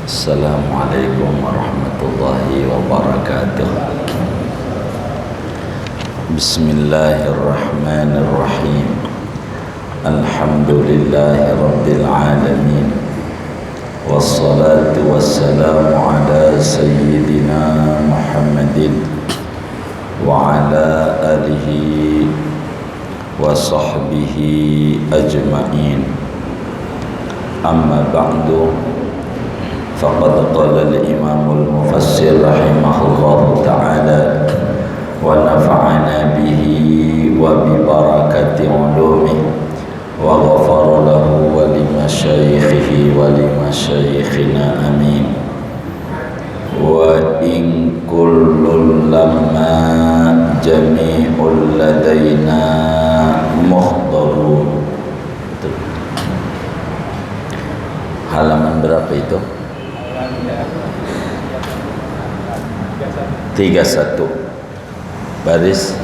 Assalamualaikum warahmatullahi wabarakatuh. Bismillahirrahmanirrahim. Alhamdulillahi rabbil alamin. Wassalatu wassalamu ala sayyidina Muhammadin wa ala alihi wa sahbihi ajma'in. Amma ba'du. Faqad qala al-imamul mufassir rahimahullahu ta'ala wa nafa'ana bihi wa bi barakati ulumi wa ghafara lahu wa li masyaikhihi wa li masyaikhina amin. Wa in kullun lamma jami'ul ladaina muhdarun. Halaman berapa itu? 31 baris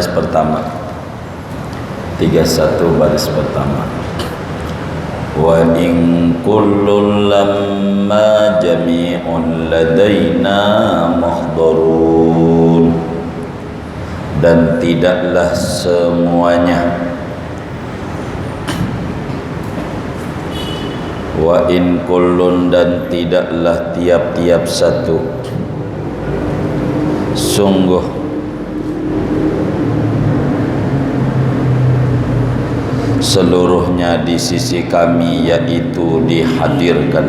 pertama. 31 baris pertama. Wa in kullun lamma jami'un ladaina muhdarun. Dan tidaklah semuanya, wa in kullun, dan tidaklah tiap-tiap satu, sungguh seluruhnya di sisi kami, yaitu dihadirkan.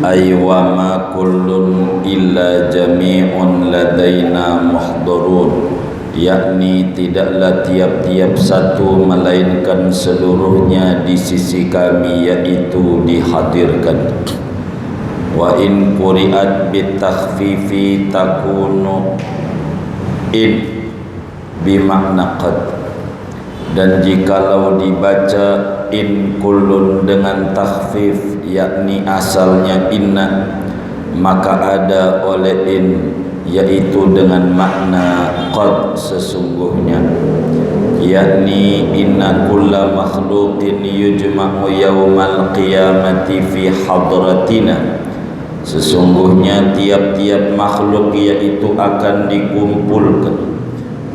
Ay wa ma kullun illa jami'un ladaina muhdarun, yakni tidaklah tiap-tiap satu melainkan seluruhnya di sisi kami, yaitu dihadirkan. Wa in quri'at bitakhfifi takunu in bimakna qad, dan jikalau dibaca in kullun dengan takhfif, yakni asalnya inna, maka ada oleh in, yaitu dengan makna qad, sesungguhnya, yakni inna kulla makhluqin yujma'u yawmal qiyamati fi hadratina, sesungguhnya tiap-tiap makhluk yaitu akan dikumpulkan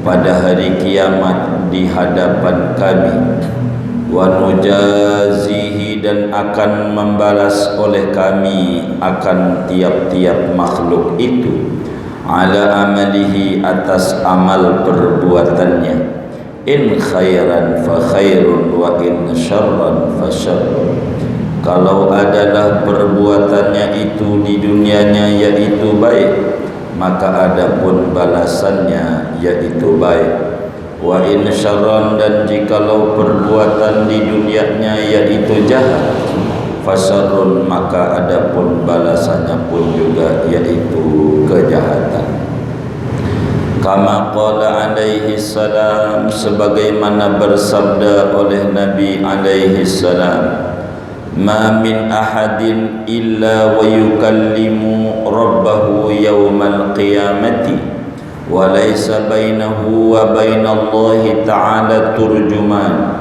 pada hari kiamat di hadapan kami. Wa nujazihi, dan akan membalas oleh kami akan tiap-tiap makhluk itu ala amalihi, atas amal perbuatannya. In khairan fa khairun wa in syarran fa syarrun. Kalau adalah perbuatannya itu di dunianya yaitu baik, maka adapun balasannya yaitu baik. Wa in syarran, dan jikalau perbuatan di dunianya yaitu jahat, fa syarrun, maka adapun balasannya pun juga yaitu kejahatan. Kama qala alaihi salam, sebagaimana bersabda oleh Nabi alaihi salam, ma min ahadin illa wa yukallimu rabbahu yawmal qiyamati wa laysa bainahu wa bainallahi ta'ala turjuman.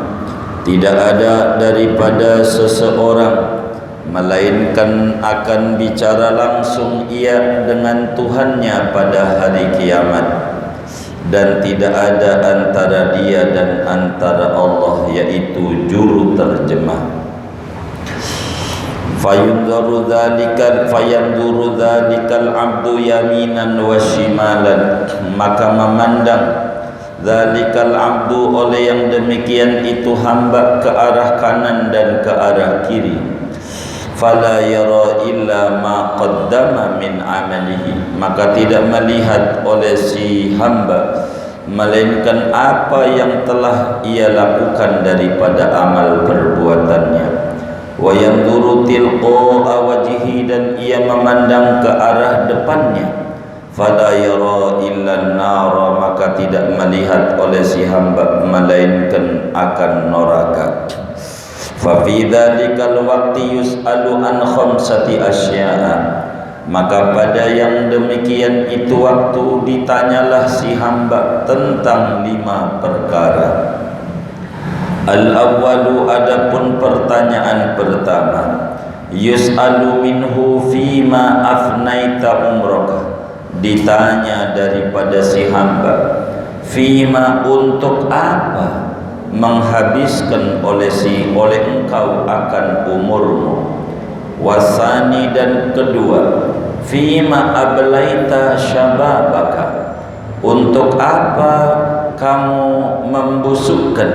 Tidak ada daripada seseorang melainkan akan bicara langsung ia dengan Tuhannya pada hari kiamat, dan tidak ada antara dia dan antara Allah yaitu juru terjemah. Fayanduru dzalikal abdu yaminan wa shimalan, maka memandang dzalikal abdu, oleh yang demikian itu hamba, ke arah kanan dan ke arah kiri. Fala yara illa ma qaddama min amalihi, maka tidak melihat oleh si hamba melainkan apa yang telah ia lakukan daripada amal perbuatannya. Wa yanzuru tilqa'a wajhi, dan ia memandang ke arah depannya. Fala yara illa an-nara, maka tidak melihat oleh si hamba melainkan akan neraka. Fa fi dzalikal waqti yus'alu an khamsati asya'a, maka pada yang demikian itu waktu ditanyalah si hamba tentang 5 perkara. Al-awwalu, adapun pertanyaan pertama, Yus'alu minhu fima afnaita umraka, ditanya daripada si hamba, fima untuk apa menghabiskan oleh engkau akan umurmu. Wasani dan kedua, fima ablaita syababaka, untuk apa kamu membusukkan,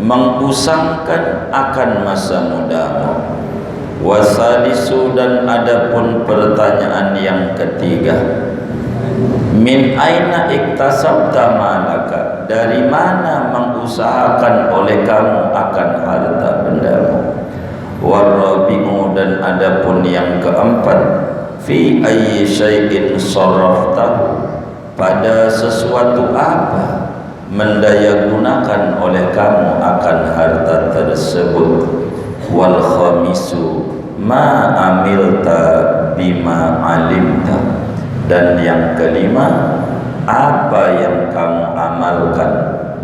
mengusangkan akan masa mudamu. Wasalisu dan adapun pertanyaan yang ketiga, min aina iktasabta malaka, dari mana mengusahakan oleh kamu akan harta bendamu. Warabi'u dan adapun yang keempat, fi ayyi syai'in sarraftahu, pada sesuatu apa mendayagunakan oleh kamu akan harta tersebut. Wal khamisu ma amilta bima alimta, dan yang kelima, apa yang kamu amalkan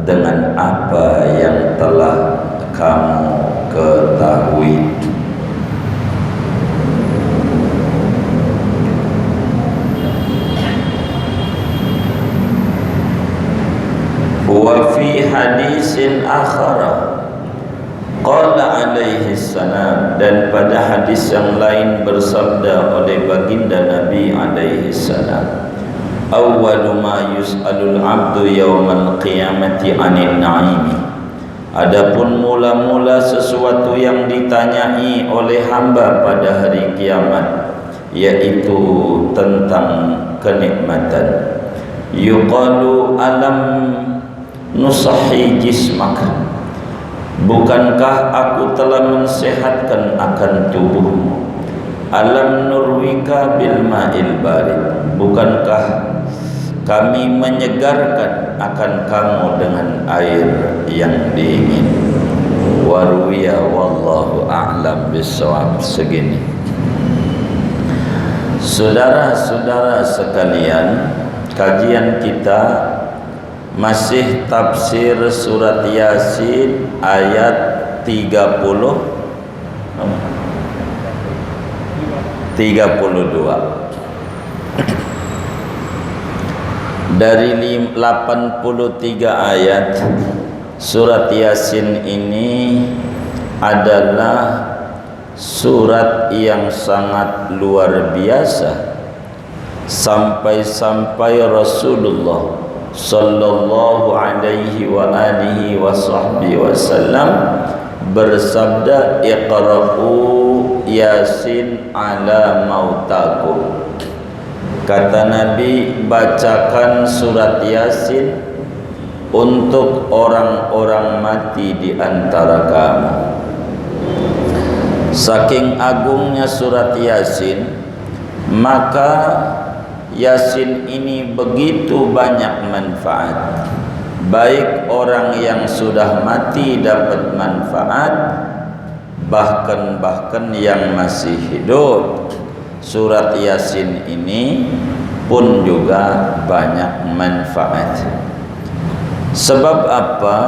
dengan apa yang telah kamu ketahui. Wa fi hadisin akhara qala alaihi salam, dan pada hadis yang lain bersabda oleh baginda Nabi alaihi salam, awwalu ma yus'alul abdu yaumal qiyamati 'anil na'imi, adapun mula-mula sesuatu yang ditanyai oleh hamba pada hari kiamat, yaitu tentang kenikmatan. Yuqalu alam nusahhi jismaka, bukankah aku telah mensehatkan akan tubuhmu. Alam nurwika bil ma'il barid, bukankah kami menyegarkan akan kamu dengan air yang dingin. Waruya wallahu a'lam bissawab. Segini, saudara-saudara sekalian, kajian kita masih tafsir surat Yasin ayat 32. Dari 83 ayat surat Yasin ini adalah surat yang sangat luar biasa, sampai-sampai Rasulullah sallallahu alaihi wa alihi wa sahbihi wasallam bersabda, iqra'u Yasin ala mautakum, kata Nabi, bacakan surat Yasin untuk orang-orang mati di antara kamu. Saking agungnya surat Yasin, maka Yasin ini begitu banyak manfaat. Baik orang yang sudah mati dapat manfaat, bahkan yang masih hidup, surat Yasin ini pun juga banyak manfaat. Sebab apa?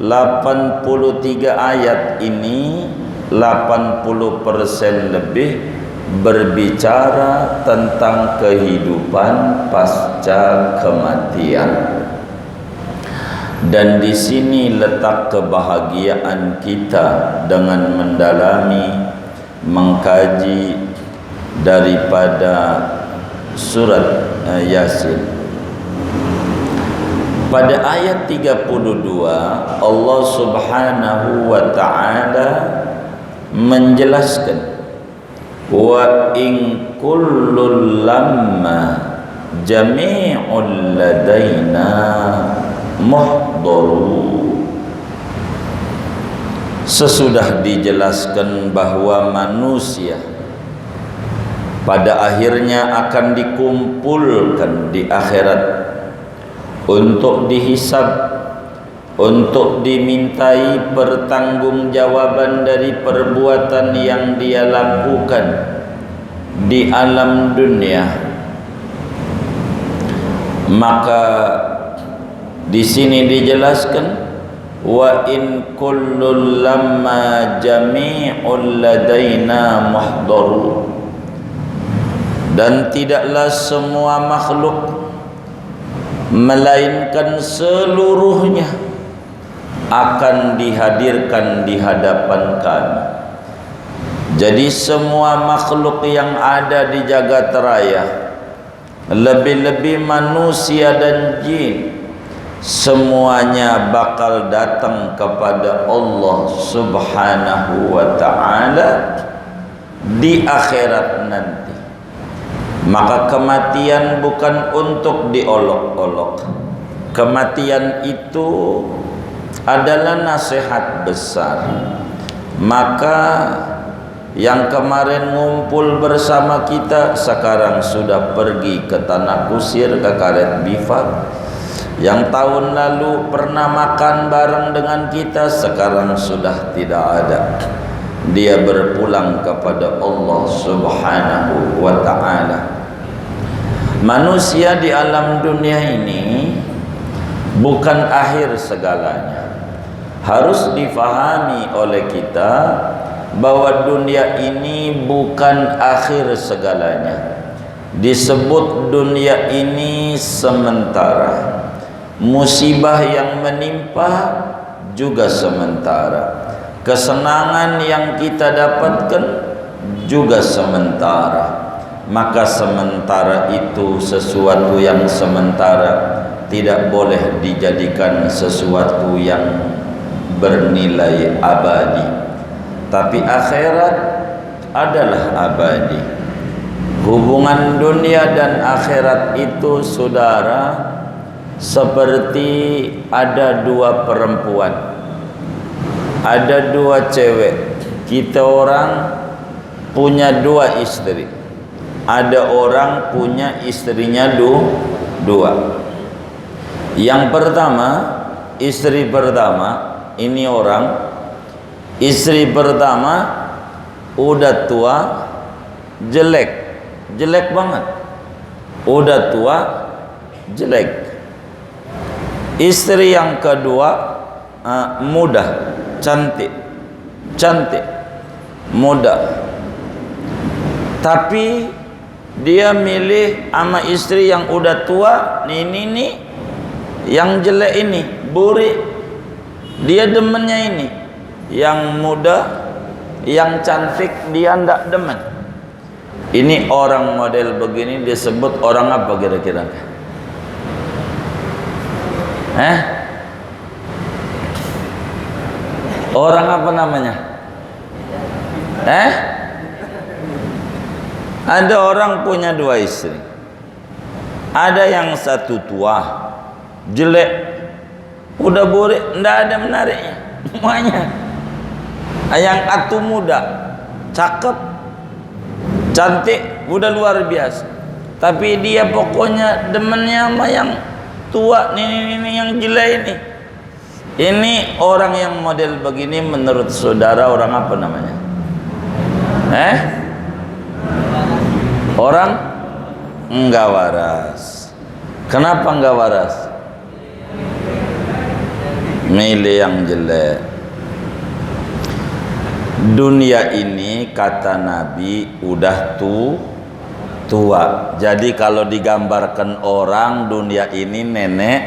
83 ayat ini 80% lebih berbicara tentang kehidupan pasca kematian. Dan di sini letak kebahagiaan kita dengan mendalami, mengkaji daripada surat Yasin. Pada ayat 32 Allah Subhanahu wa ta'ala menjelaskan, wa in kullul lamma jami'ul ladaina muhdaru. Sesudah dijelaskan bahwa manusia pada akhirnya akan dikumpulkan di akhirat untuk dihisab, untuk dimintai pertanggungjawaban dari perbuatan yang dia lakukan di alam dunia. Maka di sini dijelaskan, wa in kullul lamma jami'ul ladaina muhdaru, dan tidaklah semua makhluk melainkan seluruhnya akan dihadirkan di hadapan kami. Jadi semua makhluk yang ada di jagat raya, lebih-lebih manusia dan jin, semuanya bakal datang kepada Allah Subhanahu wa ta'ala di akhirat nanti. Maka kematian bukan untuk diolok-olok. Kematian itu adalah nasihat besar. Maka yang kemarin ngumpul bersama kita sekarang sudah pergi ke Tanah Kusir, ke Karet Bifak. Yang tahun lalu pernah makan bareng dengan kita sekarang sudah tidak ada. Dia berpulang kepada Allah Subhanahu wa ta'ala. Manusia di alam dunia ini bukan akhir segalanya. Harus difahami oleh kita bahwa dunia ini bukan akhir segalanya. Disebut dunia ini sementara. Musibah yang menimpa juga sementara. Kesenangan yang kita dapatkan juga sementara. Maka sementara itu sesuatu yang sementara tidak boleh dijadikan sesuatu yang bernilai abadi. Tapi akhirat adalah abadi. Hubungan dunia dan akhirat itu, saudara, seperti ada dua perempuan, ada dua cewek. Kita orang punya dua istri, ada orang punya istrinya dua. Yang pertama, istri pertama, ini orang istri pertama udah tua, jelek banget, udah tua, jelek. Istri yang kedua muda, cantik, muda. Tapi dia milih sama istri yang udah tua, ini yang jelek ini, burik. Dia demennya ini, yang muda, yang cantik dia ndak demen. Ini orang model begini disebut orang apa kira-kira? Orang apa namanya? Ada orang punya dua istri. Ada yang satu tua, jelek, udah burik, ndak ada menariknya semuanya. Yang satu muda, cakep, cantik, udah luar biasa. Tapi dia pokoknya demennya sama yang tua, ini yang jelek ini. Ini orang yang model begini menurut saudara orang apa namanya? Orang enggak waras. Kenapa enggak waras? Milih yang jelek. Dunia ini kata Nabi udah tua. Jadi kalau digambarkan orang dunia ini nenek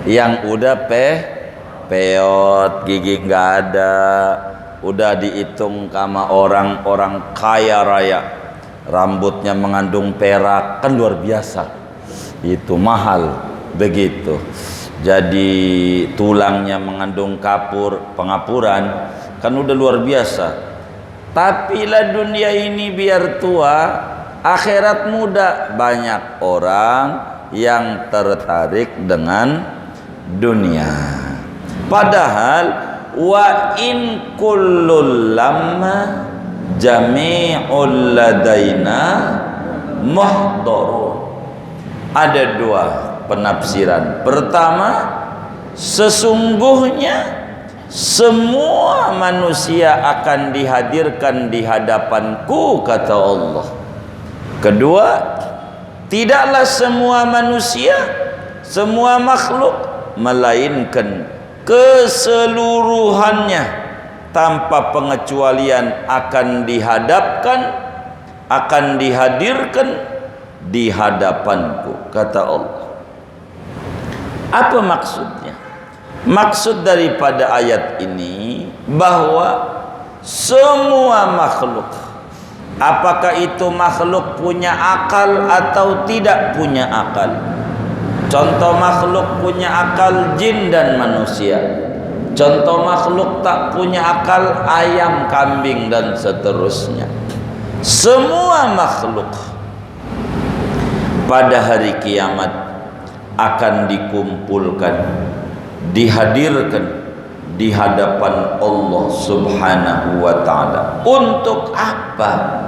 yang udah peot, gigi nggak ada, udah dihitung sama orang-orang kaya raya, rambutnya mengandung perak, kan luar biasa, itu mahal begitu. Jadi tulangnya mengandung pengapuran, kan udah luar biasa. Tapi lah dunia ini biar tua, akhirat muda. Banyak orang yang tertarik dengan dunia. Padahal wa in kullul lamma jami'ul ladaina muhdarun. Ada dua penafsiran. Pertama, sesungguhnya semua manusia akan dihadirkan di hadapanku, kata Allah. Kedua, tidaklah semua manusia, semua makhluk, melainkan keseluruhannya tanpa pengecualian akan dihadapkan, akan dihadirkan di hadapanku, kata Allah. Apa maksudnya? Maksud daripada ayat ini bahwa semua makhluk, apakah itu makhluk punya akal atau tidak punya akal. Contoh makhluk punya akal jin dan manusia. Contoh makhluk tak punya akal ayam, kambing dan seterusnya. Semua makhluk pada hari kiamat akan dikumpulkan, dihadirkan di hadapan Allah Subhanahu wa taala. Untuk apa?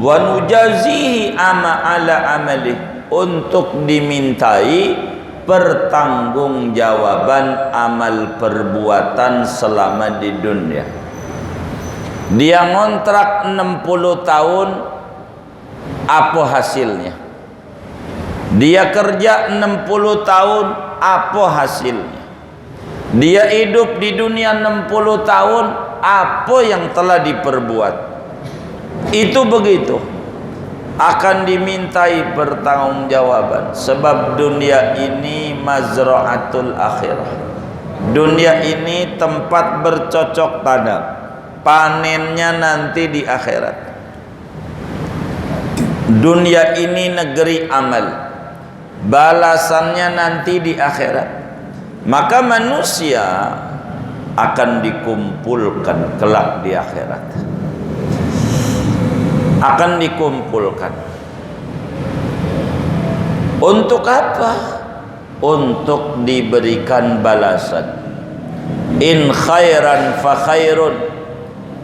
Wa nujazihi ala amalih, untuk dimintai pertanggungjawaban amal perbuatan selama di dunia. Dia ngontrak 60 tahun, apa hasilnya? Dia kerja 60 tahun, apa hasilnya? Dia hidup di dunia 60 tahun, apa yang telah diperbuat? Itu begitu. Akan dimintai pertanggungjawaban, sebab dunia ini mazra'atul akhirah. Dunia ini tempat bercocok tanam, panennya nanti di akhirat. Dunia ini negeri amal, balasannya nanti di akhirat. Maka manusia akan dikumpulkan kelak di akhirat, akan dikumpulkan. Untuk apa? Untuk diberikan balasan. In khairan fa khairun.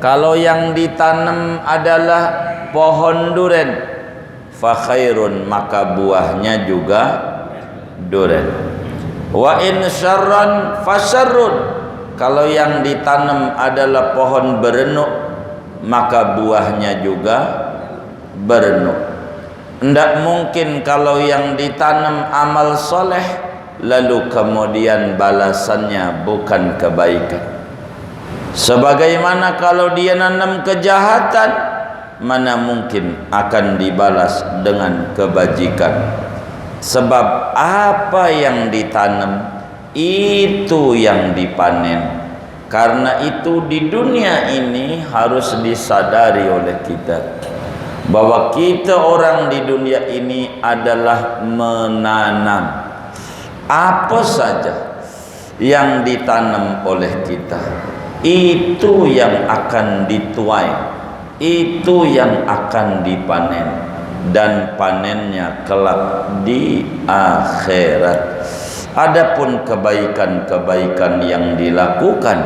Kalau yang ditanam adalah pohon duren, fa khairun, maka buahnya juga duren. Wa in syarran fa syarrun. Kalau yang ditanam adalah pohon berenuk, maka buahnya juga berenuk. Tidak mungkin kalau yang ditanam amal soleh, lalu kemudian balasannya bukan kebaikan. Sebagaimana kalau dia nanam kejahatan, mana mungkin akan dibalas dengan kebajikan. Sebab apa yang ditanam, itu yang dipanen. Karena itu di dunia ini harus disadari oleh kita bahwa kita orang di dunia ini adalah menanam. Apa saja yang ditanam oleh kita, itu yang akan dituai, itu yang akan dipanen, dan panennya kelak di akhirat. Adapun kebaikan-kebaikan yang dilakukan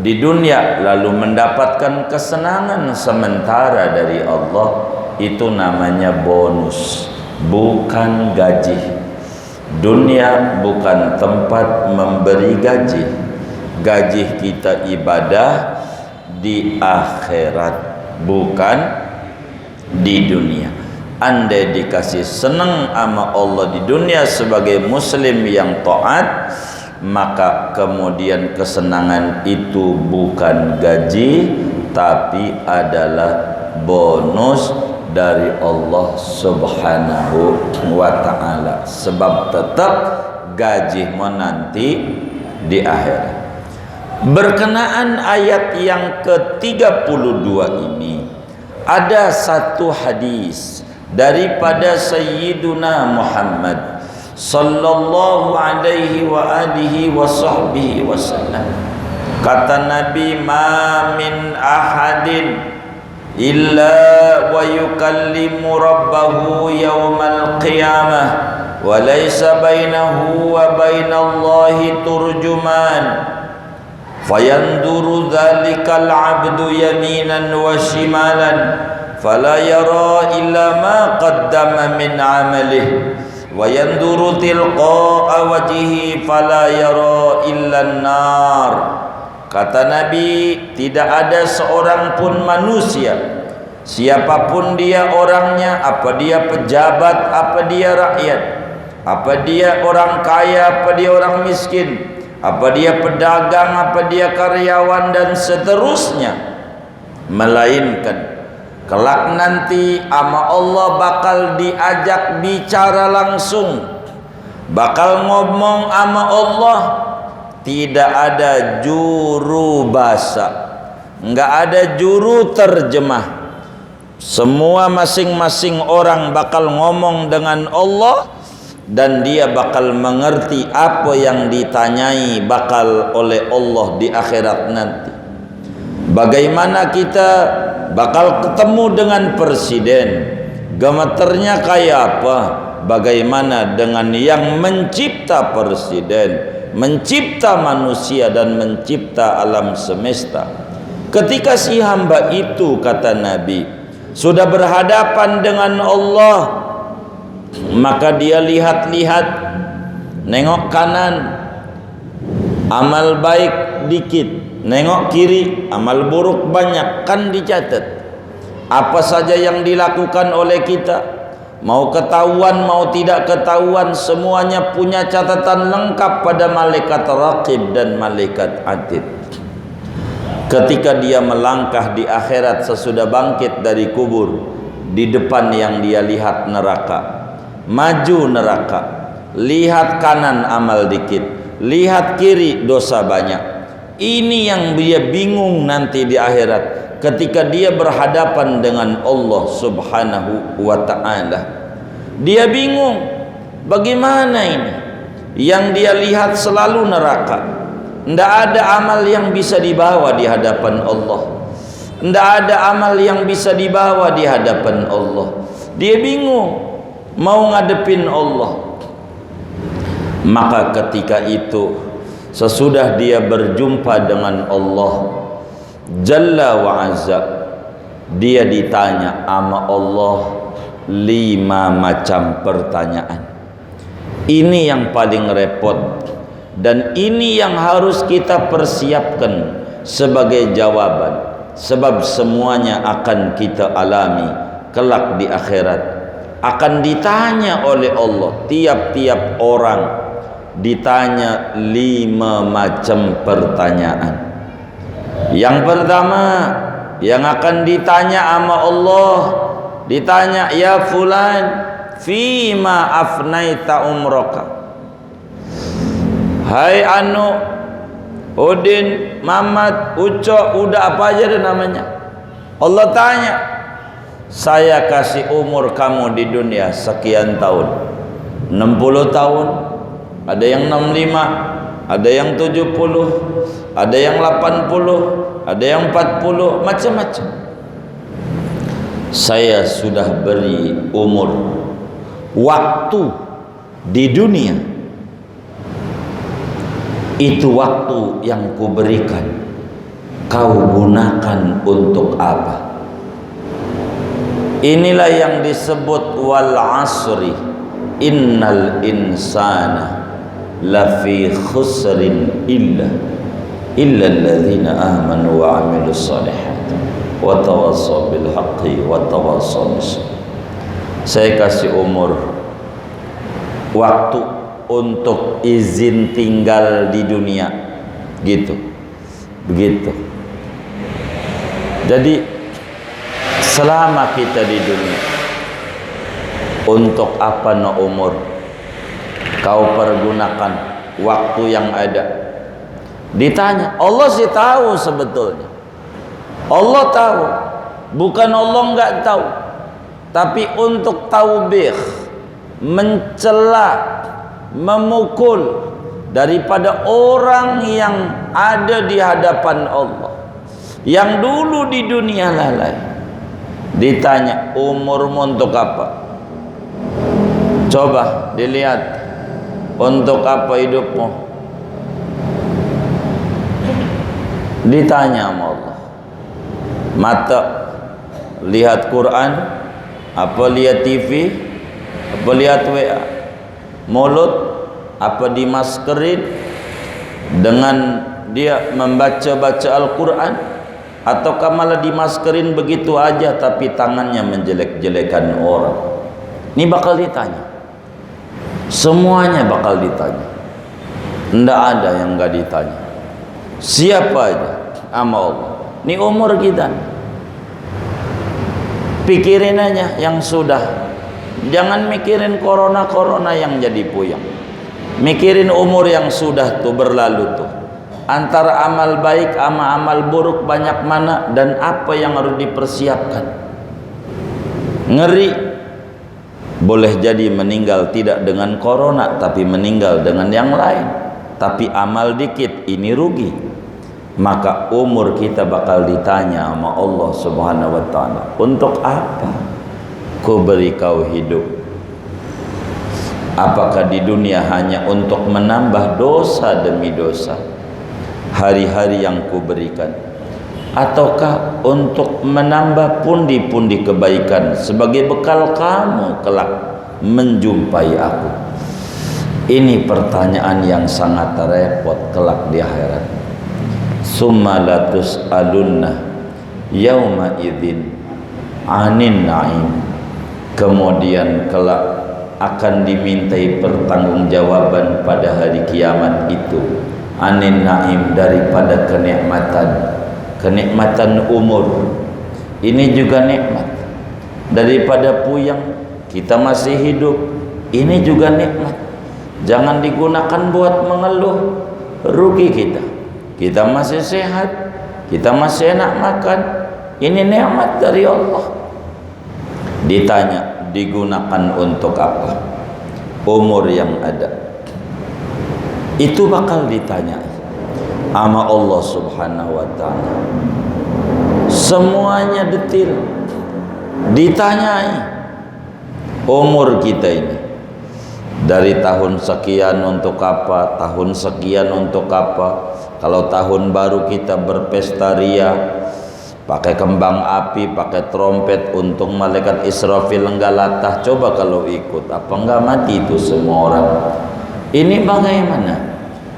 di dunia lalu mendapatkan kesenangan sementara dari Allah, itu namanya bonus, bukan gaji. Dunia bukan tempat memberi gaji. Gaji kita ibadah di akhirat, bukan di dunia. Andai dikasih senang sama Allah di dunia sebagai muslim yang taat, maka kemudian kesenangan itu bukan gaji, tapi adalah bonus dari Allah Subhanahu wa ta'ala. Sebab tetap gaji nanti di akhirat. Berkenaan ayat yang ke-32 ini, ada satu hadis daripada Sayyiduna Muhammad sallallahu alaihi wa alihi wa sahbihi wasallam. Kata Nabi, ma min ahadin illa wa yukallimu rabbahu yawmal qiyamah wa laysa bainahu wa bainallahi turjuman fayanduru dhalikal abdu yaminan wa shimalan fala yara illa ma qaddama min amalih wa yanduru tilqa'a wajhihi fala yara illa an-nar. Kata Nabi, tidak ada seorang pun manusia, siapapun dia orangnya, apa dia pejabat, apa dia rakyat, apa dia orang kaya, apa dia orang miskin, apa dia pedagang, apa dia karyawan dan seterusnya, melainkan kelak nanti ama Allah bakal diajak bicara langsung, bakal ngomong ama Allah. Tidak ada juru bahasa, enggak ada juru terjemah. Semua masing-masing orang bakal ngomong dengan Allah, dan dia bakal mengerti apa yang ditanyai bakal oleh Allah di akhirat nanti. Bagaimana kita bakal ketemu dengan presiden, gemeternya kayak apa, bagaimana dengan yang mencipta presiden, mencipta manusia dan mencipta alam semesta. Ketika si hamba itu, kata Nabi, sudah berhadapan dengan Allah, maka dia lihat-lihat, nengok kanan, amal baik dikit, nengok kiri, amal buruk banyak, kan dicatat. Apa saja yang dilakukan oleh kita, mau ketahuan mau tidak ketahuan, semuanya punya catatan lengkap pada malaikat raqib dan malaikat atid. Ketika dia melangkah di akhirat sesudah bangkit dari kubur, di depan yang dia lihat neraka, maju neraka, lihat kanan amal dikit, lihat kiri dosa banyak. Ini yang dia bingung nanti di akhirat, ketika dia berhadapan dengan Allah Subhanahu wa ta'ala. Dia bingung, bagaimana ini? Yang dia lihat selalu neraka. Tidak ada amal yang bisa dibawa di hadapan Allah. Tidak ada amal yang bisa dibawa di hadapan Allah. Dia bingung mau ngadepin Allah. Maka ketika itu, sesudah dia berjumpa dengan Allah Jalla wa Azza, dia ditanya sama Allah 5 macam pertanyaan. Ini yang paling repot, dan ini yang harus kita persiapkan sebagai jawaban, sebab semuanya akan kita alami kelak di akhirat. Akan ditanya oleh Allah, tiap-tiap orang ditanya 5 macam pertanyaan. Yang pertama yang akan ditanya sama Allah, ditanya, ya fulan, fima afnaita umraka. Hai anu, Udin, Mamat, Uco, udah apa aja deh namanya. Allah tanya, saya kasih umur kamu di dunia sekian tahun, 60 tahun, ada yang 65, ada yang 70, ada yang 80, ada yang 40, macam-macam. Saya sudah beri umur, waktu di dunia. Itu waktu yang kuberikan, kau gunakan untuk apa? Inilah yang disebut wal asri innal insana lafi khusrin illa alladzina amanu wa amilus solihati wa tawassaw bil haqqi wa tawassaw bis sabr. Saya kasih umur, waktu untuk izin tinggal di dunia, gitu, begitu. Jadi selama kita di dunia, untuk apa no umur kau pergunakan waktu yang ada? Ditanya. Allah sih tahu sebetulnya, Allah tahu, bukan Allah enggak tahu, tapi untuk taubih, mencela, memukul daripada orang yang ada di hadapan Allah, yang dulu di dunia lalai. Ditanya, umurmu untuk apa? Coba dilihat, untuk apa hidupmu? Ditanya sama Allah. Mata lihat Quran, apa lihat TV, apa lihat WA? Mulut apa dimaskerin dengan dia membaca-baca Al-Quran, ataukah malah dimaskerin begitu aja tapi tangannya menjelek-jelekan orang? Ini bakal ditanya, semuanya bakal ditanya. Ndak ada yang enggak ditanya. Siapa aja sama Allah. Ini umur kita. Pikirin aja yang sudah. Jangan mikirin corona yang jadi puyeng. Mikirin umur yang sudah tuh berlalu tuh. Antara amal baik sama amal buruk banyak mana dan apa yang harus dipersiapkan. Ngeri. Boleh jadi meninggal tidak dengan corona tapi meninggal dengan yang lain. Tapi amal dikit ini rugi. Maka umur kita bakal ditanya sama Allah Subhanahu wa taala, untuk apa ku beri kau hidup? Apakah di dunia hanya untuk menambah dosa demi dosa hari-hari yang ku berikan, ataukah untuk menambah pundi-pundi kebaikan sebagai bekal kamu kelak menjumpai aku? Ini pertanyaan yang sangat repot kelak di akhirat. Summa latus alunna yauma idzin anin naim. Kemudian kelak akan dimintai pertanggungjawaban pada hari kiamat itu anin naim, daripada kenikmatan umur. Ini juga nikmat. Daripada puyeng kita masih hidup, ini juga nikmat. Jangan digunakan buat mengeluh, rugi kita. Kita masih sehat, kita masih enak makan, ini nikmat dari Allah. Ditanya, digunakan untuk apa umur yang ada? Itu bakal ditanya sama Allah Subhanahu wa taala. Semuanya detil ditanyai. Umur kita ini dari tahun sekian untuk apa, tahun sekian untuk apa. Kalau tahun baru kita berpesta ria, pakai kembang api, pakai trompet, untung malaikat Israfil enggak latah. Coba kalau ikut, apa enggak mati itu semua orang? Ini bagaimana?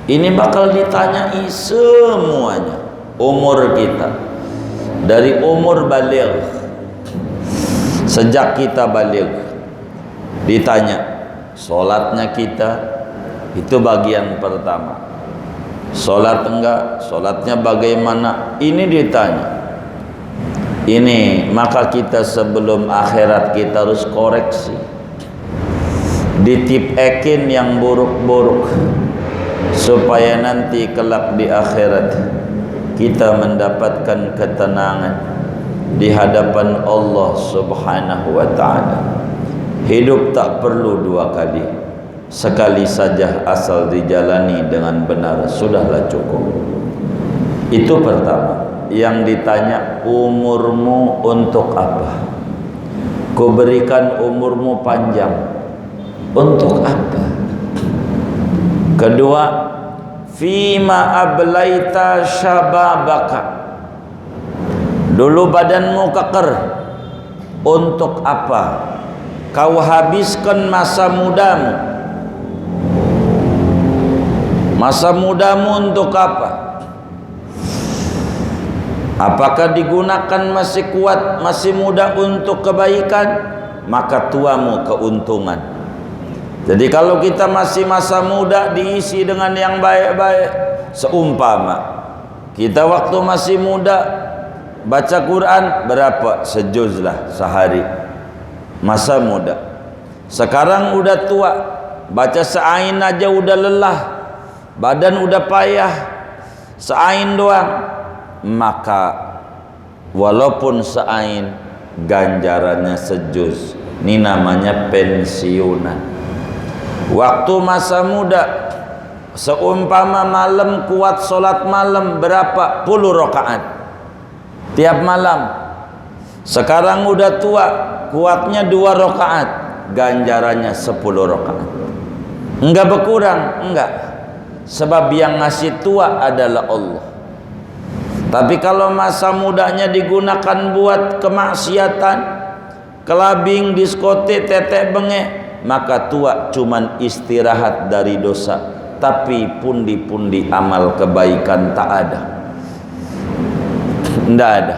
Ini bakal ditanyai semuanya. Umur kita dari umur baligh, sejak kita baligh ditanya. Solatnya kita itu bagian pertama. Solat enggak, solatnya bagaimana, ini ditanya. Ini maka kita sebelum akhirat kita harus koreksi, ditipekin yang buruk-buruk, supaya nanti kelak di akhirat kita mendapatkan ketenangan di hadapan Allah Subhanahu wa taala. Hidup tak perlu dua kali, sekali saja asal dijalani dengan benar sudahlah cukup. Itu pertama. Yang ditanya, umurmu untuk apa? Ku berikan umurmu panjang untuk apa? Kedua, fima ablaita syababaka. Dulu badanmu keker, untuk apa kau habiskan masa mudamu? Masa mudamu untuk apa? Apakah digunakan masih kuat, masih muda untuk kebaikan? Maka tuamu keuntungan. Jadi kalau kita masih masa muda diisi dengan yang baik-baik, seumpama kita waktu masih muda baca Quran berapa? Sejuz lah sehari, masa muda. Sekarang udah tua, baca seain aja udah lelah, badan udah payah, seain doang. Maka walaupun seain, ganjarannya sejuz. Ini namanya pensiunan. Waktu masa muda, seumpama malam kuat solat malam berapa puluh rakaat tiap malam. Sekarang udah tua, kuatnya 2 rakaat, ganjarannya 10 rakaat. Enggak berkurang, enggak. Sebab yang ngasih tua adalah Allah. Tapi kalau masa mudanya digunakan buat kemaksiatan, kelabing, diskotik, tetek bengek, maka tua cuman istirahat dari dosa, tapi pundi-pundi amal kebaikan tak ada. Ndak ada.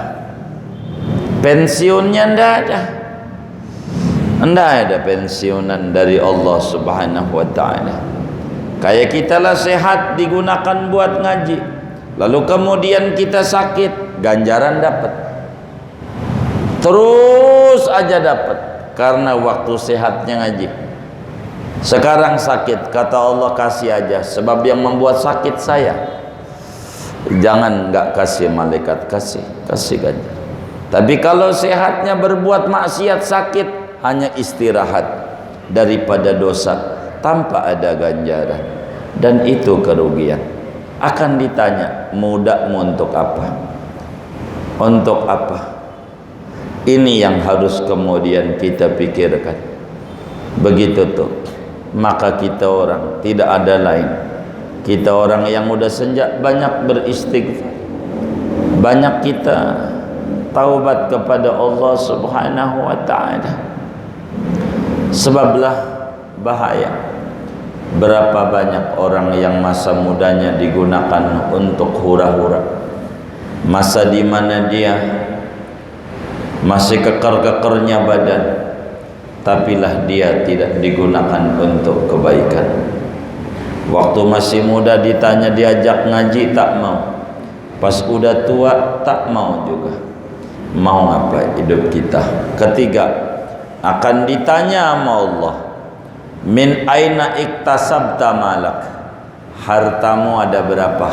Pensiunnya ndak ada. Ndak ada pensiunan dari Allah Subhanahu wa taala. Kayak kita lah sehat digunakan buat ngaji, lalu kemudian kita sakit, ganjaran dapat. Terus aja dapat karena waktu sehatnya ngaji. Sekarang sakit, kata Allah kasih aja, sebab yang membuat sakit saya. Jangan nggak kasih malaikat, kasih ganjar. Tapi kalau sehatnya berbuat maksiat sakit, hanya istirahat daripada dosa tanpa ada ganjaran, dan itu kerugian. Akan ditanya, mudahmu untuk apa? Untuk apa? Ini yang harus kemudian kita pikirkan. Begitu tuh. Maka kita orang tidak ada lain. Kita orang yang udah senja banyak beristighfar, banyak kita taubat kepada Allah Subhanahu wa ta'ala. Sebablah bahaya, berapa banyak orang yang masa mudanya digunakan untuk hura-hura, masa di mana dia masih keker-kekernya badan, tapilah dia tidak digunakan untuk kebaikan. Waktu masih muda ditanya diajak ngaji tak mau, pas udah tua tak mau juga. Mau apa hidup kita? Ketiga, akan ditanya sama Allah, min aina iktasabta malak, hartamu ada berapa?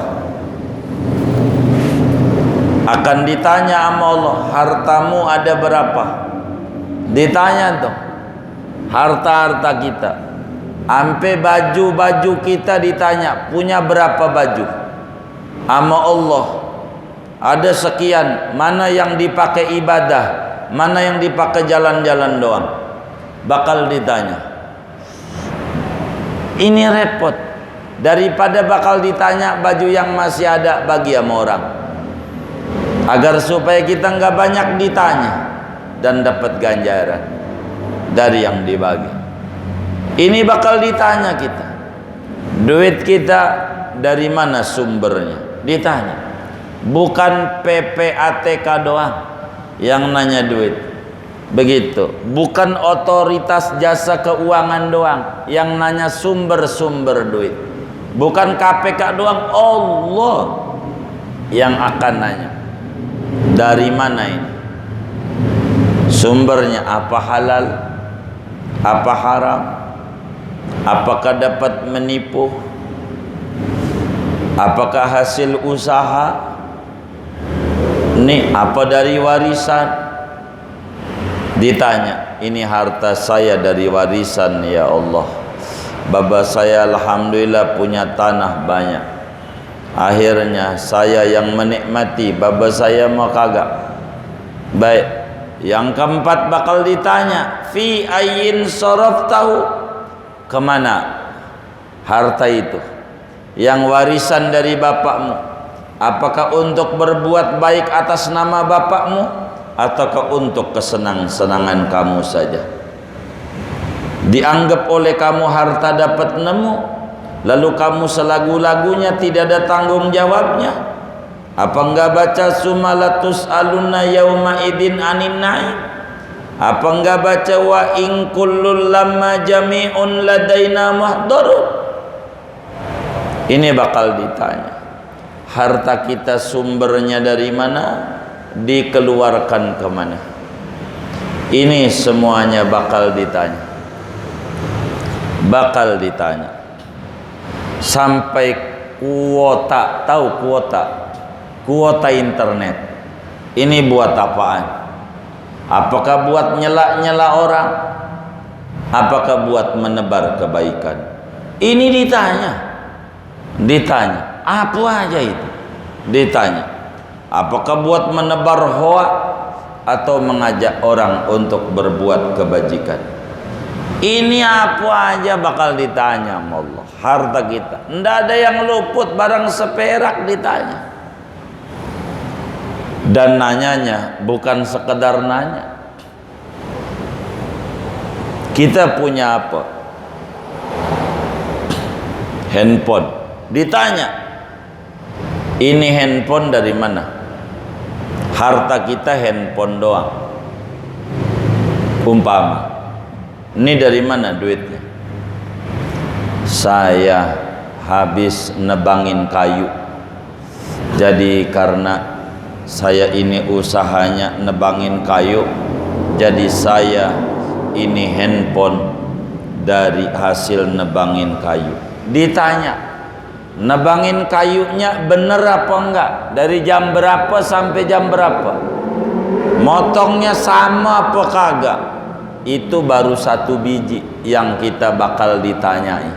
Akan ditanya sama Allah, hartamu ada berapa? Ditanya tuh harta-harta kita, sampai baju-baju kita ditanya, punya berapa baju? Sama Allah ada sekian, mana yang dipakai ibadah, mana yang dipakai jalan-jalan doang. Bakal ditanya. Ini repot, daripada bakal ditanya baju yang masih ada bagi sama orang, agar supaya kita nggak banyak ditanya dan dapat ganjaran dari yang dibagi. Ini bakal ditanya kita, duit kita dari mana sumbernya? Ditanya. Bukan PPATK doang yang nanya duit, begitu. Bukan otoritas jasa keuangan doang yang nanya sumber-sumber duit. Bukan KPK doang, Allah yang akan nanya. Dari mana ini sumbernya? Apa halal, apa haram? Apakah dapat menipu? Apakah hasil usaha? Ini apa dari warisan? Ditanya. Ini harta saya dari warisan ya Allah. Bapa saya alhamdulillah punya tanah banyak. Akhirnya saya yang menikmati, bapa saya mau kagak. Baik. Yang keempat bakal ditanya, fi ayyin saraftahu, kemana harta itu yang warisan dari bapakmu? Apakah untuk berbuat baik atas nama bapakmu, ataukah untuk kesenang-senangan kamu saja? Dianggap oleh kamu harta dapat nemu, lalu kamu selagu-lagunya tidak ada tanggung jawabnya. Apa enggak baca sumalatus aluna yauma idin anin naim? Apa enggak baca wa in kullul lamma jami'un ladaina muhdarun? Ini bakal ditanya. Harta kita sumbernya dari mana? Dikeluarkan kemana? Ini semuanya bakal ditanya. Bakal ditanya. Sampai kuota, tahu kuota? Kuota internet. Ini buat apaan? Apakah buat nyela-nyela orang? Apakah buat menebar kebaikan? Ini ditanya. Ditanya. Apa aja itu? Ditanya. Apakah buat menebar hoak atau mengajak orang untuk berbuat kebajikan? Ini apa aja bakal ditanya sama Allah. Harta kita, tidak ada yang luput, barang seperak ditanya. Dan nanyanya bukan sekedar nanya. Kita punya apa? Handphone. Ditanya. Ini handphone dari mana? Harta kita handphone doang. Umpama, ini dari mana duitnya? Saya habis nebangin kayu. Jadi karena saya ini usahanya nebangin kayu, jadi saya ini handphone dari hasil nebangin kayu. Ditanya, nebangin kayunya bener apa enggak? Dari jam berapa sampai jam berapa? Motongnya sama apa kagak? Itu baru 1 biji yang kita bakal ditanyai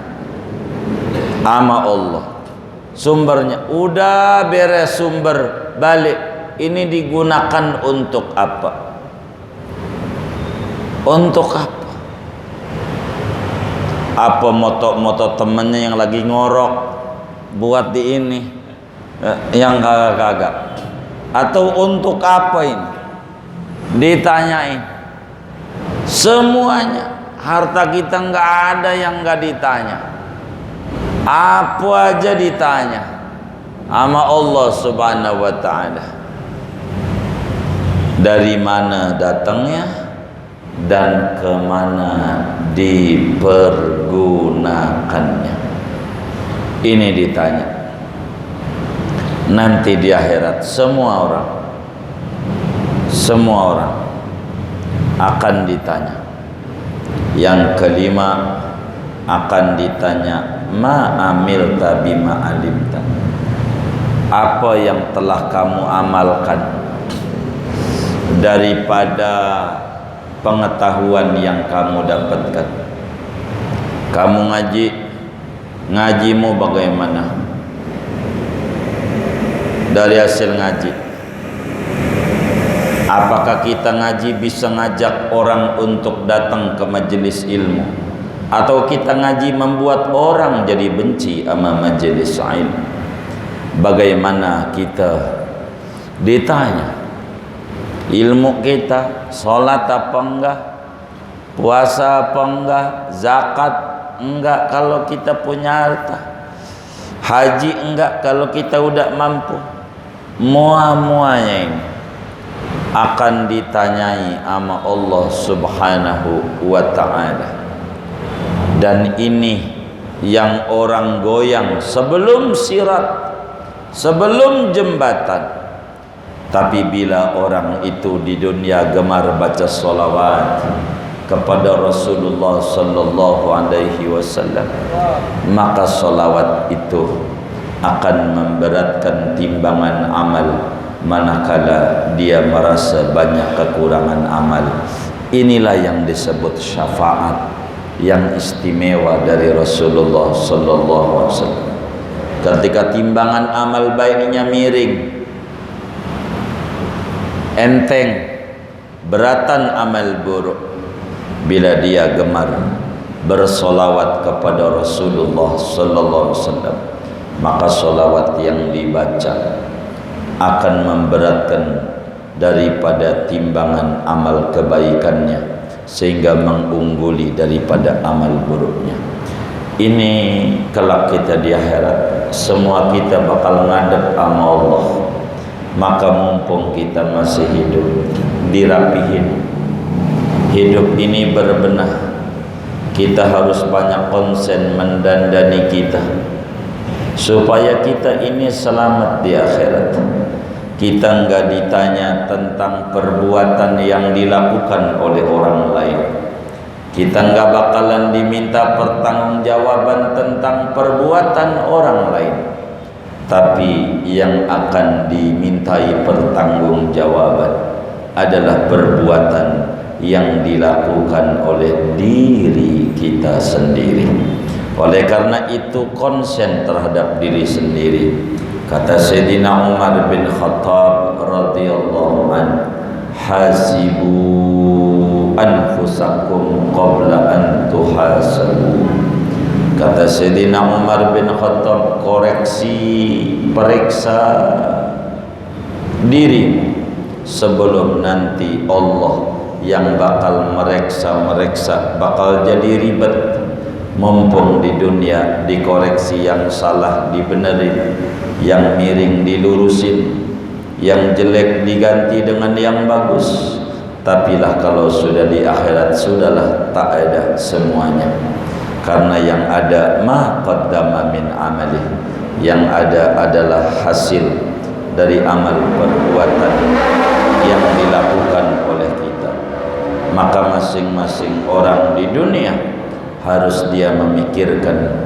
sama Allah. Sumbernya udah beres, sumber balik. Ini digunakan untuk apa? Untuk apa? Apa moto-moto temennya yang lagi ngorok buat di ini yang kagak-kagak? Atau untuk apa ini? Ditanyain semuanya. Harta kita nggak ada yang nggak ditanya. Apa aja ditanya sama Allah Subhanahu wa ta'ala. Dari mana datangnya dan kemana dipergunakannya. Ini ditanya. Nanti di akhirat semua orang akan ditanya. Yang kelima akan ditanya, ma amilta bima alimta. Apa yang telah kamu amalkan daripada pengetahuan yang kamu dapatkan. Kamu ngajimu bagaimana? Dari hasil ngaji, apakah kita ngaji bisa ngajak orang untuk datang ke majelis ilmu, atau kita ngaji membuat orang jadi benci sama majelis ilmu? Bagaimana kita ditanya ilmu kita, sholat apa enggak, puasa apa enggak, zakat enggak kalau kita punya harta, haji enggak kalau kita udah mampu. Muanya ini akan ditanyai sama Allah Subhanahu wa ta'ala. Dan ini yang orang goyang sebelum sirat, sebelum jembatan. Tapi bila orang itu di dunia gemar baca sholawat kepada Rasulullah sallallahu alaihi wasallam, maka sholawat itu akan memberatkan timbangan amal manakala dia merasa banyak kekurangan amal. Inilah yang disebut syafaat yang istimewa dari Rasulullah sallallahu alaihi wasallam. Ketika timbangan amal baiknya miring, enteng, beratan amal buruk, bila dia gemar bersolawat kepada Rasulullah sallallahu alaihi wasallam, maka solawat yang dibaca akan memberatkan daripada timbangan amal kebaikannya, sehingga mengungguli daripada amal buruknya. Ini kelak kita di akhirat, semua kita bakal ngadep sama Allah. Maka mumpung kita masih hidup, dirapihin. Hidup ini berbenah. Kita harus banyak konsen mendandani kita, supaya kita ini selamat di akhirat. Kita enggak ditanya tentang perbuatan yang dilakukan oleh orang lain. Kita enggak bakalan diminta pertanggungjawaban tentang perbuatan orang lain. Tapi yang akan dimintai pertanggungjawaban adalah perbuatan yang dilakukan oleh diri kita sendiri. Oleh karena itu konsen terhadap diri sendiri. Kata Sayyidina Umar bin Khattab radhiyallahu an, hasibu anfusakum qabla an tuhasabu. Kata Sayyidina Umar bin Khattab, periksa diri sebelum nanti Allah yang bakal mereksa, bakal jadi ribet. Mumpung di dunia dikoreksi, yang salah dibenerin, yang miring dilurusin, yang jelek diganti dengan yang bagus. Tapi lah kalau sudah di akhirat, sudahlah tak ada semuanya. karena yang ada ma qaddama min amali, yang ada adalah hasil dari amal perbuatan yang dilakukan oleh kita. Maka masing-masing orang di dunia harus dia memikirkan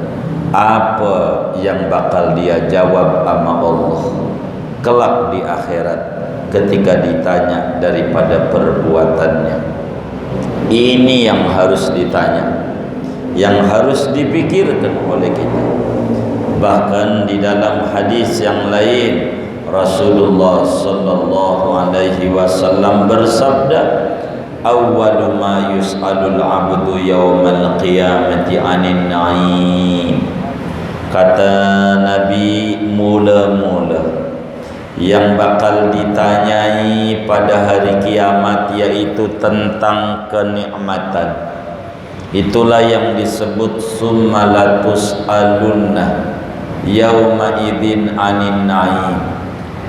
apa yang bakal dia jawab sama Allah kelak di akhirat ketika ditanya daripada perbuatannya. Ini yang harus ditanya, yang harus dipikirkan oleh kita. Bahkan di dalam hadis yang lain Rasulullah sallallahu alaihi wasallam bersabda, awwalu ma yus'alul 'abdu yaumal qiyamati 'anin na'im. Kata Nabi, mula-mula yang bakal ditanyai pada hari kiamat yaitu tentang kenikmatan. Itulah yang disebut summa latus'alunna yauma idzin 'anin na'im.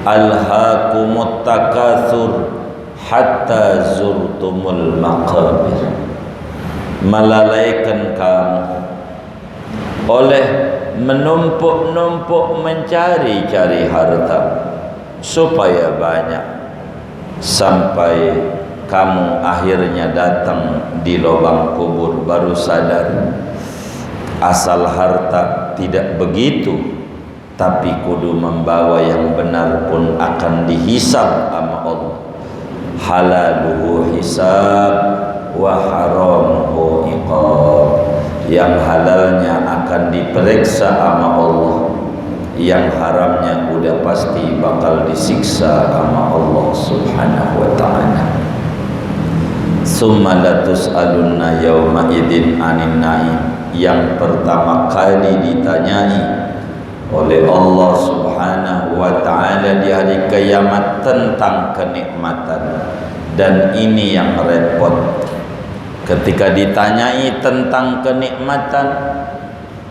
Alhaakumut takatsur hatta zurtumul maqabir. Melalaikan kamu oleh menumpuk-numpuk mencari-cari harta supaya banyak, sampai kamu akhirnya datang di lubang kubur baru sadar asal harta tidak begitu, tapi kudu membawa yang benar pun akan dihisab sama Allah. Halaluhu hisab wa haramuhu iqab. Yang halalnya akan diperiksa sama Allah, yang haramnya udah pasti bakal disiksa sama Allah subhanahu wa ta'ala. Summa latus'alunna yawma idzin 'anin na'im. Yang pertama kali ditanyai oleh Allah subhanahu wa ta'ala di hari kiamat tentang kenikmatan. Dan ini yang repot, ketika ditanyai tentang kenikmatan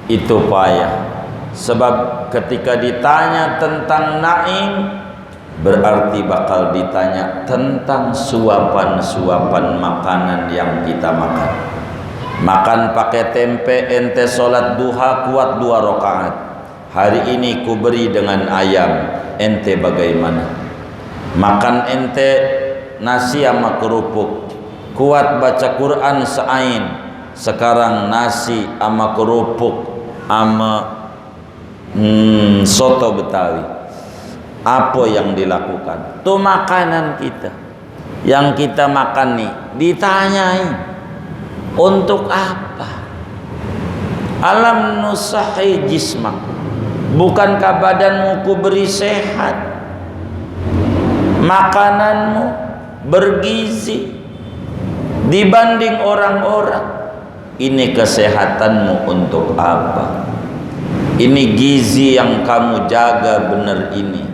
itu payah. Sebab ketika ditanya tentang naim, berarti bakal ditanya tentang suapan-suapan makanan yang kita makan. Makan pakai tempe, ente sholat duha kuat 2 rakaat. Hari ini ku beri dengan ayam, ente bagaimana? Makan ente nasi sama kerupuk, kuat baca Quran seain. Sekarang nasi sama kerupuk sama soto Betawi. Apa yang dilakukan? Itu makanan kita yang kita makan nih, ditanyai untuk apa? Alam nusahi jismak, bukankah badanmu ku beri sehat? Makananmu bergizi dibanding orang-orang. Ini kesehatanmu untuk apa? Ini gizi yang kamu jaga benar ini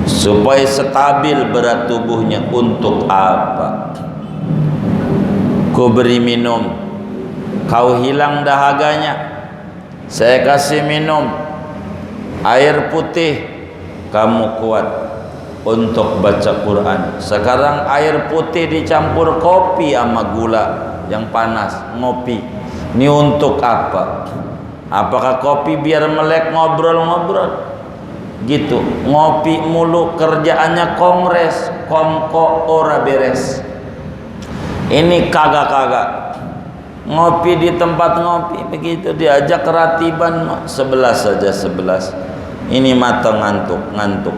supaya stabil berat tubuhnya untuk apa? Ku beri minum, kau hilang dahaganya, saya kasih minum air putih, kamu kuat untuk baca Quran. Sekarang air putih dicampur kopi sama gula yang panas, ngopi. Ini untuk apa? Apakah kopi biar melek ngobrol-ngobrol? Gitu, ngopi mulu kerjaannya kongres, kongko ora beres. Ini kagak-kagak. Ngopi di tempat ngopi begitu diajak keratiban 11 saja 11. Ini mata ngantuk.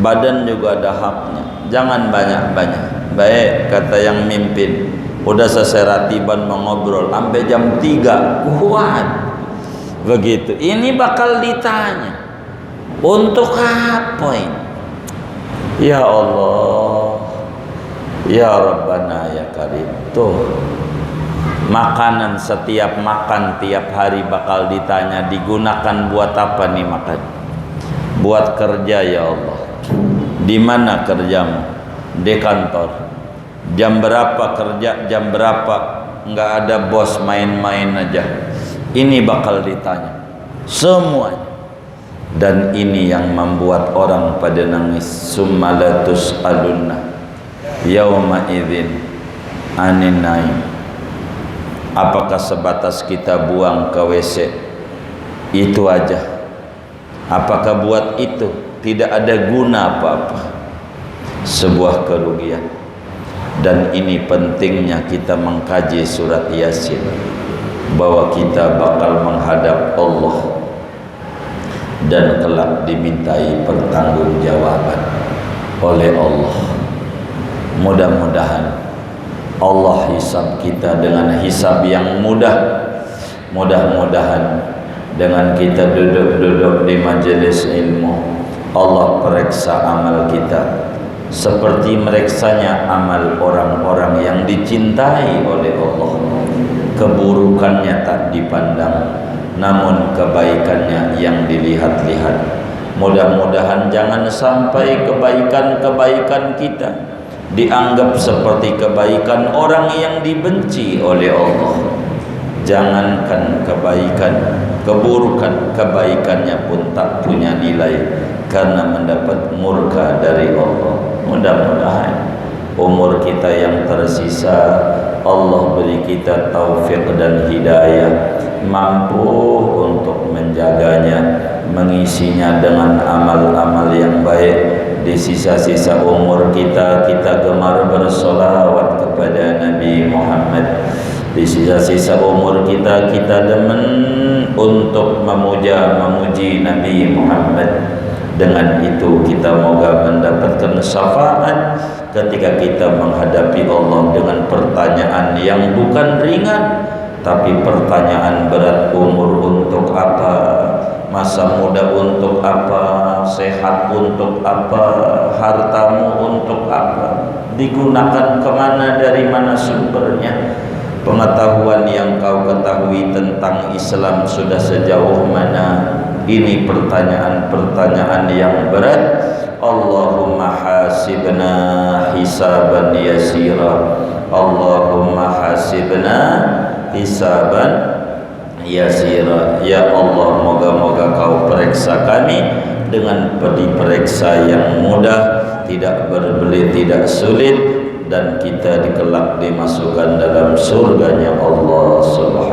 Badan juga ada haknya. Jangan banyak-banyak. Baik kata yang mimpin, udah selesai ratiban mengobrol sampai jam 3 kuat. Begitu. Ini bakal ditanya, untuk apa ini? Ya Allah, ya Rabbana ya Karim. Tuh, makanan setiap makan tiap hari bakal ditanya, digunakan buat apa nih makan? Buat kerja ya Allah. Di mana kerjamu? Di kantor. Jam berapa kerja? Jam berapa? Nggak ada bos, main-main aja. Ini bakal ditanya semuanya. Dan ini yang membuat orang pada nangis. Summa latus'alunna yauma idzin 'anin na'im. Apakah sebatas kita buang ke WC itu aja? Apakah buat itu tidak ada guna apa-apa? Sebuah kerugian. Dan ini pentingnya kita mengkaji surat Yasin, bahwa kita bakal menghadap Allah dan kelak dimintai pertanggungjawaban oleh Allah. Mudah-mudahan Allah hisab kita dengan hisab yang mudah. Mudah-mudahan dengan kita duduk-duduk di majelis ilmu, Allah periksa amal kita seperti mereksanya amal orang-orang yang dicintai oleh Allah. Keburukannya tak dipandang, namun kebaikannya yang dilihat-lihat. Mudah-mudahan jangan sampai kebaikan-kebaikan kita dianggap seperti kebaikan orang yang dibenci oleh Allah. Jangankan kebaikan, keburukan kebaikannya pun tak punya nilai karena mendapat murka dari Allah. Mudah-mudahan umur kita yang tersisa Allah beri kita taufik dan hidayah, mampu untuk menjaganya, mengisinya dengan amal-amal yang baik. Di sisa-sisa umur kita, kita gemar bersolawat kepada Nabi Muhammad. Di sisa-sisa umur kita, kita demen untuk memuji Nabi Muhammad. Dengan itu kita moga mendapatkan syafaat ketika kita menghadapi Allah dengan pertanyaan yang bukan ringan, tapi pertanyaan berat. Umur untuk apa? Masa muda untuk apa? Sehat untuk apa? Hartamu untuk apa? Digunakan kemana? Dari mana sumbernya? Pengetahuan yang kau ketahui tentang Islam sudah sejauh mana? Ini pertanyaan-pertanyaan yang berat. Allahumma hasibna hisaban yasira. Allahumma hasibna hisaban yasira. Ya Allah, moga-moga kau periksa kami dengan diperiksa yang mudah, tidak berbelit, tidak sulit, dan kita dikelak dimasukkan dalam surganya Allah Subhanahu